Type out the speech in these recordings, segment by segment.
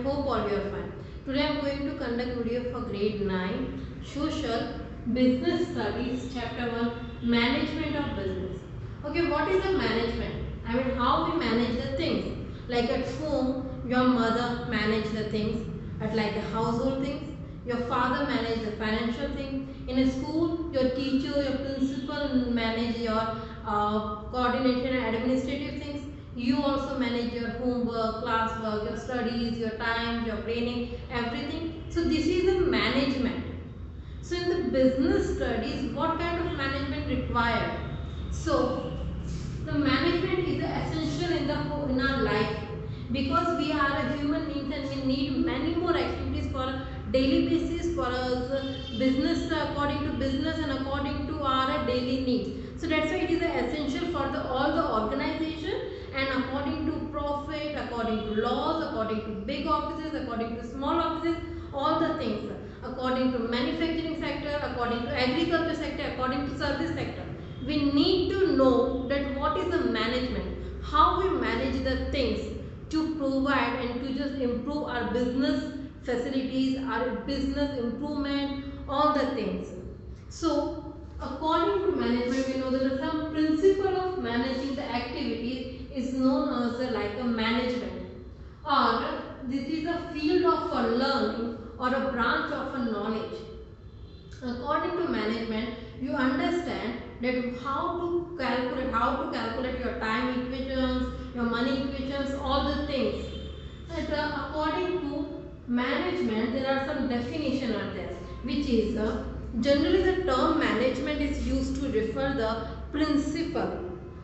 hope all you are fine. Today I am going to conduct video for grade 9 Social Business Studies chapter 1 Management of Business. Okay, what is the management? I mean how we manage the things. Like at home, your mother manage the things. At like the household things, your father manage the financial things. In a school, your teacher, your principal manage your coordination and administrative things. You also manage your homework, classwork, your studies, your time, your training, everything. So this is the management. So in the business studies, what kind of management required? So the management is essential in our life, because we are a human beings and we need many more activities for a daily basis, for us business, according to business and according to our daily needs. So that's why it is essential for all the organization, and according to profit, according to laws, according to big offices, according to small offices, all the things, according to manufacturing sector, according to agriculture sector, according to service sector, we need to know that what is the management, how we manage the things to provide and to just improve our business facilities, our business improvement, all the things. So according to management, we know that some principle of managing the activities is known as like a management, or this is a field of a learning or a branch of a knowledge. According to management, you understand that how to calculate your time equations, your money equations, all the things. And according to management, there are some definition are there, which is generally the term management is used to refer the principle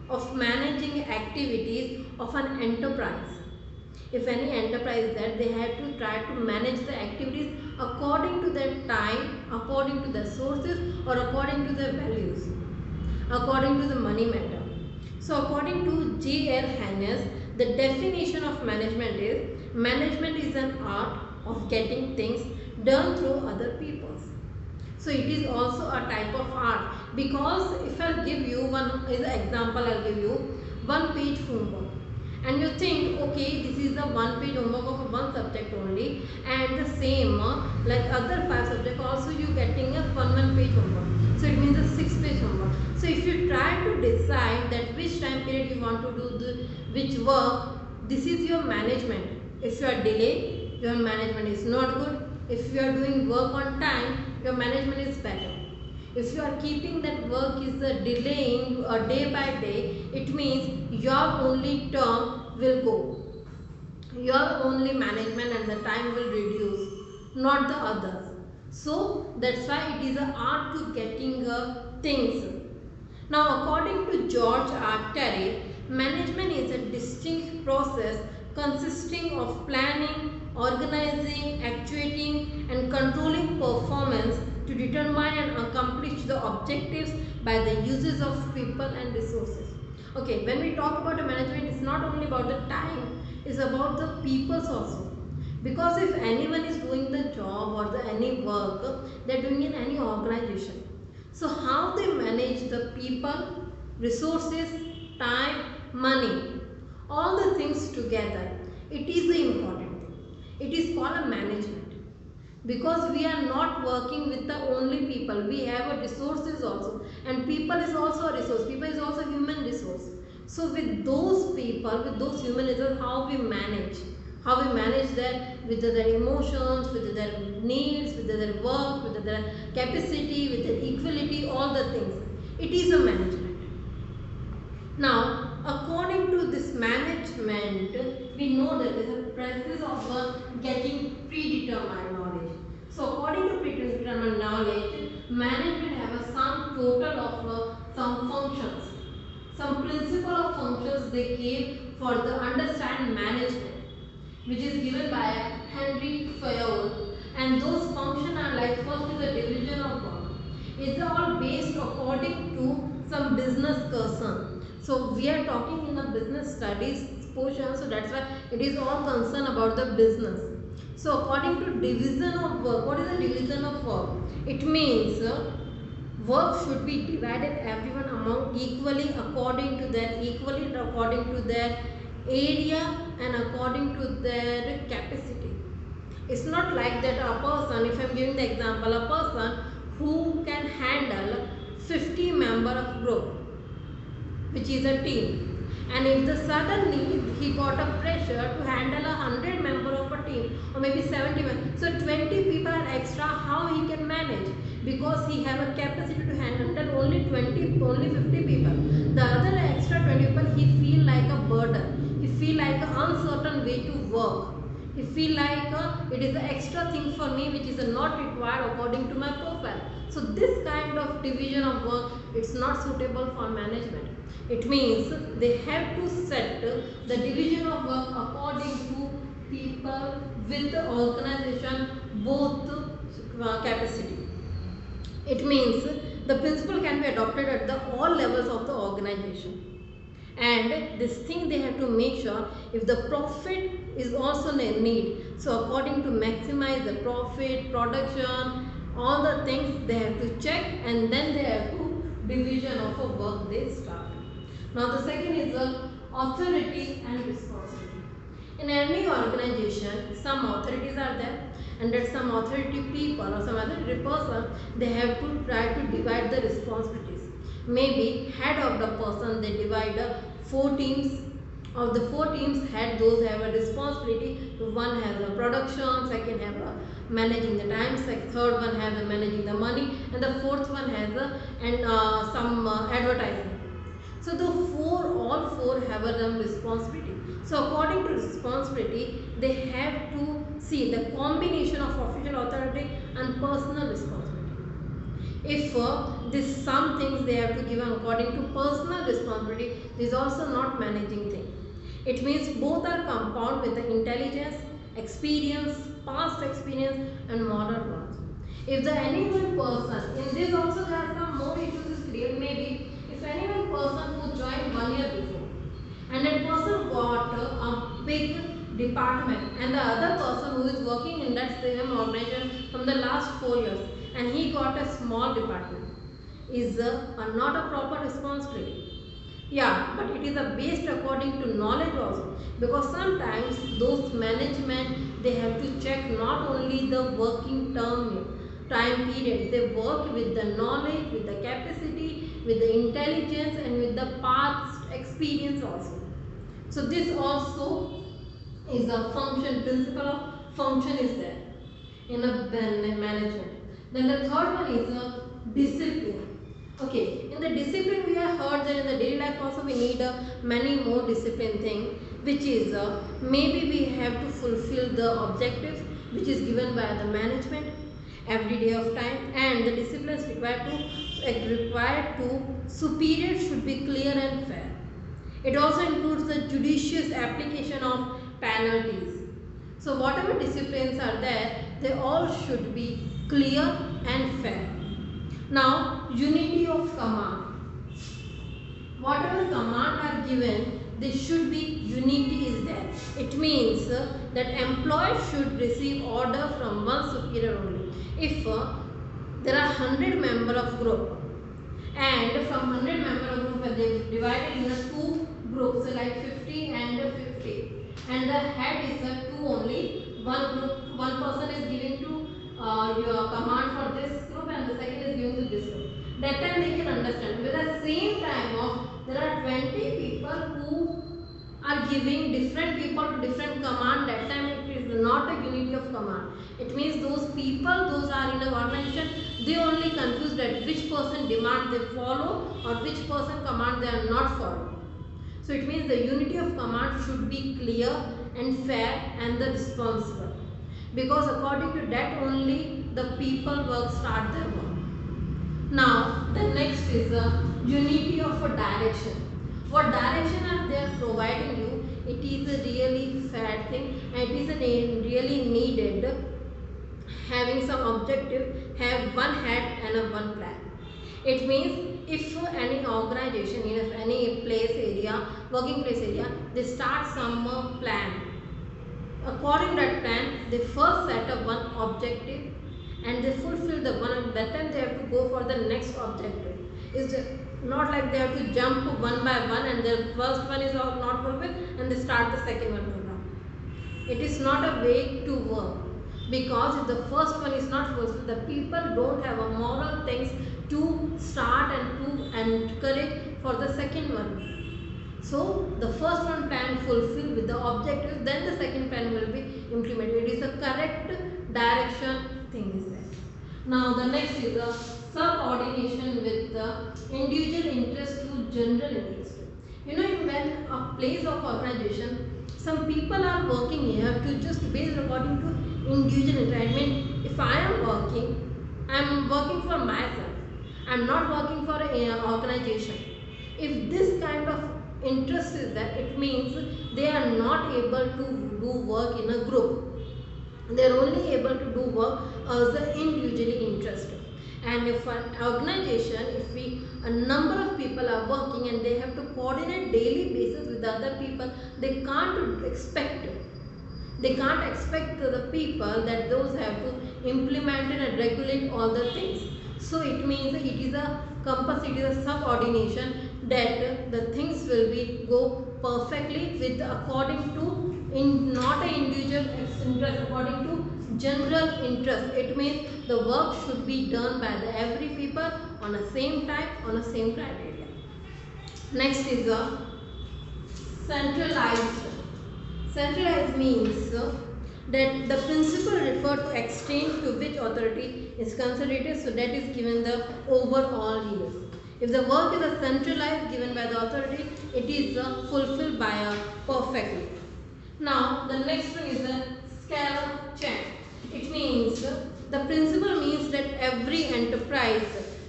of managing activities of an enterprise. If any enterprise is there, they have to try to manage the activities according to their time, according to the sources, or according to their values, according to the money matter. So according to J.L. Hannes, the definition of management is an art of getting things done through other people. So it is also a type of art, because if I'll give you one example, I'll give you one page homework, and you think, okay, this is the one page homework of one subject only, and the same like other 5 subjects also you getting a one page homework, so it means a 6 page homework. So if you try to decide that which time period you want to do which work, this is your management. If you are delayed, your management is not good. If you are doing work on time, your management is better. If you are keeping that work is delaying day by day, it means your only term will go. Your only management and the time will reduce, not the others. So that's why it is an art to getting things. Now according to George R. Terry, management is a distinct process consisting of planning, organizing, actuating and controlling performance to determine and accomplish the objectives by the uses of people and resources. Okay, when we talk about the management, it's not only about the time, it's about the peoples also. Because if anyone is doing the job or any work, they're doing in any organization. So how they manage the people, resources, time, money, all the things together, it is the important thing. It is called a management. Because we are not working with the only people, we have a resources also, and people is also a resource, people is also human resource. So with those people, with those human resources, how we manage their, with their emotions, with their needs, with their work, with their capacity, with their equality, all the things, it is a management. Now according to this management, we know that there is a process of getting predetermined knowledge. So according to predetermined knowledge, management have a sum total of some functions, some principle of functions they gave for the understand management, which is given by Henry Fayol, and those functions are like, first is the division of work. It's all based according to some business concern. So we are talking in a business studies portion, so that's why it is all concerned about the business. So according to division of work, what is the division of work? It means work should be divided everyone among equally according to their area and according to their capacity. It's not like that a person, if I'm giving the example, a person who can handle 50 member of group, which is a team, and if the suddenly he got a pressure to handle 100 member of a team, or maybe 70 members, so 20 people are extra, how he can manage? Because he have a capacity to handle only 50 people. The other extra 20 people, he feel like a burden, he feel like an uncertain way to work, he feel like it is an extra thing for me which is not required according to my profile. So this kind of division of work, it's not suitable for management. It means they have to set the division of work according to people with the organization both capacity. It means the principle can be adopted at the all levels of the organization. And this thing they have to make sure if the profit is also a need. So according to maximize the profit, production, all the things they have to check, and then they have to division of a work they start. Now the second is the authority and responsibility. In any organization, some authorities are there, and that some authority people or some other person, they have to try to divide the responsibilities. Maybe head of the person, they divide 4 teams. Of the 4 teams, head those have a responsibility. One has a production, second have a managing the time, third one has a managing the money, and the fourth one has some advertising. So the all four have a responsibility. So according to responsibility, they have to see the combination of official authority and personal responsibility. If this some things they have to give according to personal responsibility, this is also not managing thing. It means both are compound with the intelligence, experience, past experience and modern ones. If the any one person, in this also there are some more issues is clear. Maybe if any one person who joined 1 year before and that person got a big department, and the other person who is working in that same organization from the last 4 years and he got a small department, is not a proper responsibility. Yeah, but it is based according to knowledge also, because sometimes those management they have to check not only the working time period, they work with the knowledge, with the capacity, with the intelligence and with the past experience also. So this also is a function, principle of function is there in a management. Then the third one is a discipline. Okay, in the discipline we have heard that in the daily life also we need many more discipline thing, which is maybe we have to fulfill the objectives which is given by the management every day of time, and the disciplines required to superior should be clear and fair. It also includes the judicious application of penalties. So whatever disciplines are there, they all should be clear and fair. Now, unity of command. Whatever command are given, there should be unity is there. It means that employee should receive order from one superior only. If there are 100 member of group, and from 100 member of group they divided into 2 groups like 50 and 50, and the head is 2 only. One group, one person is giving to your command for this group and the second is giving to this group. That time they can understand. With the same time of there are 20 people who are giving different people to different command, that time it is not a unity of command. It means those people, those are in a organization, they only confuse that which person demand they follow or which person command they are not following. So it means the unity of command should be clear and fair and the responsible, because according to that only the people work start their work. Now the next is the unity of a direction. What direction are they providing you? It is a really fair thing and it is a really needed. Having some objective, have one head and a one plan. It means if any organization in any place area, working place area, they start some plan. According to that plan, they first set up one objective and they fulfill the one, and that time they have to go for the next objective. It's not like they have to jump one by one and the first one is not fulfilled and they start the second one program. It is not a way to work. Because if the first one is not fulfilled, the people don't have a moral things to start and to encourage for the second one. So the first one plan fulfilled with the objective, then the second plan will be implemented. It is a correct direction thing is there. Now the next is the subordination with the individual interest to general interest. You know, when a place of organization, some people are working here to just based according to individual interest. I mean, if I am working for myself. I am not working for an organization. If this kind of interest is there, it means they are not able to do work in a group. They are only able to do work as the individually interested. And if an organization, a number of people are working and they have to coordinate daily basis with other people, they can't expect the people that those have to implement and regulate all the things. So it means it is a subordination that the things will be go perfectly with according to not an individual interest, according to general interest. It means the work should be done by the every people on the same time, on the same criteria. Next is a centralized. Centralized means that the principle refer to extent to which authority is concentrated, so that is given the overall use. If the work is a centralized given by the authority, it is fulfilled by a perfectly. Now the next one is the scalar chain. It means the principle means that every enterprise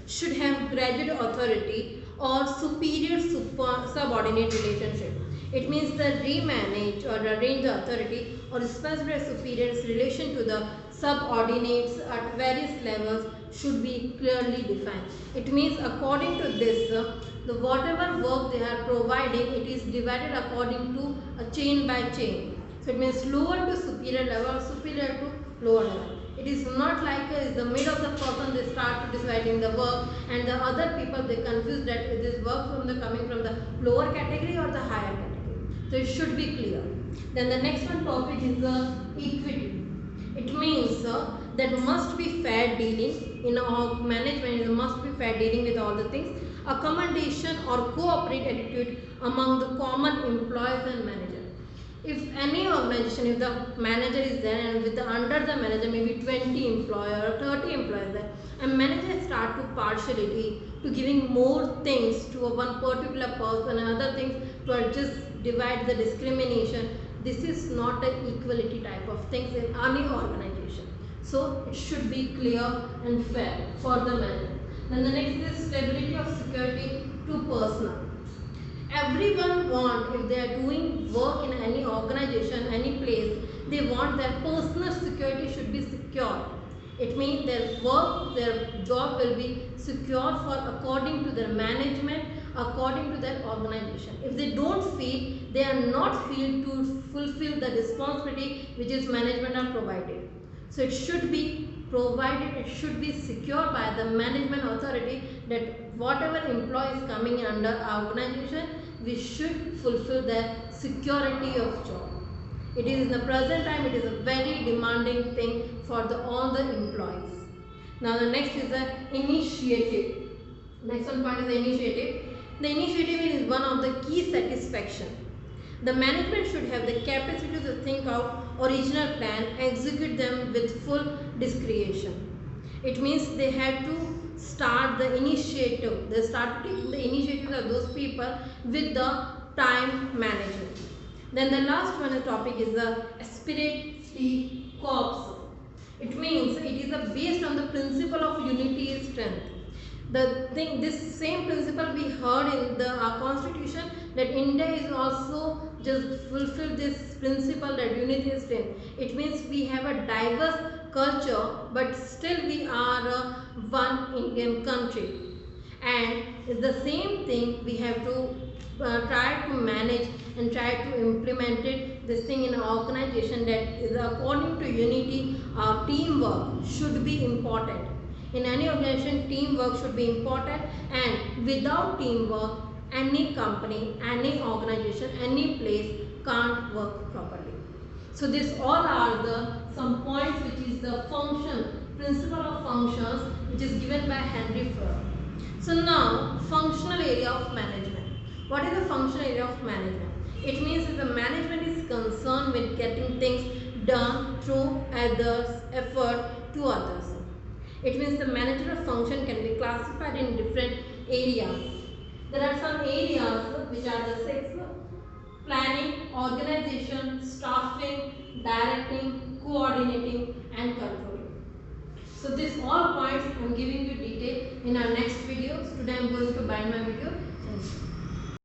should have graduate authority or superior subordinate relationship. It means the remanage or arrange the authority or responsibility superiors relation to the subordinates at various levels should be clearly defined. It means according to this, the whatever work they are providing, it is divided according to a chain by chain. So it means lower to superior level, superior to lower level. It is not like the mid of the person they start to dividing the work, and the other people they confuse that this work coming from the lower category or the higher category. So it should be clear. Then the next one topic is the equity. It means that must be fair dealing in our management. It must be fair dealing with all the things. Accommodation or cooperate attitude among the common employees and manager. If any organization, if the manager is there and with the under the manager maybe 20 employer or 30 employees there, and manager start to partiality to giving more things to one particular person and other things to just divide the discrimination. This is not an equality type of things in any organization. So it should be clear and fair for the manager. Then the next is stability of security to personal. Everyone want, if they are doing work in any organization, any place, they want their personal security should be secure. It means their work, their job will be secure for according to their management, according to their organization. If they don't feel, they are not feel to fulfill the responsibility which is management are provided. So it should be provided, it should be secured by the management authority that whatever employee is coming under our organization, we should fulfill the security of job. It is in the present time, it is a very demanding thing for all the employees. Now the next is the initiative. Next one point is the initiative. The initiative is one of the key satisfaction. The management should have the capacity to think out original plan, execute them with full discretion. It means they have to start the initiative. They start to take the initiative of those people with the time management. Then the last one topic is the Esprit de Corps. It means it is based on the principle of unity is strength. This same principle we heard in our constitution, that India is also just fulfill this principle that unity is strength. It means we have a diverse culture, but still we are one Indian country. And the same thing we have to try to manage and try to implement it, this thing in our organization, that is according to unity, our teamwork should be important. In any organization, teamwork should be important, and without teamwork, any company, any organization, any place can't work properly. So these all are the some points which is the principle of functions, which is given by Henry Ford. So now, functional area of management. What is the functional area of management? It means that the management is concerned with getting things done through others' effort to others. It means the managerial function can be classified in different areas. There are some areas which are the six: planning, organization, staffing, directing, coordinating, and controlling. So these all points I am giving you detail in our next videos. Today I am going to bind my video.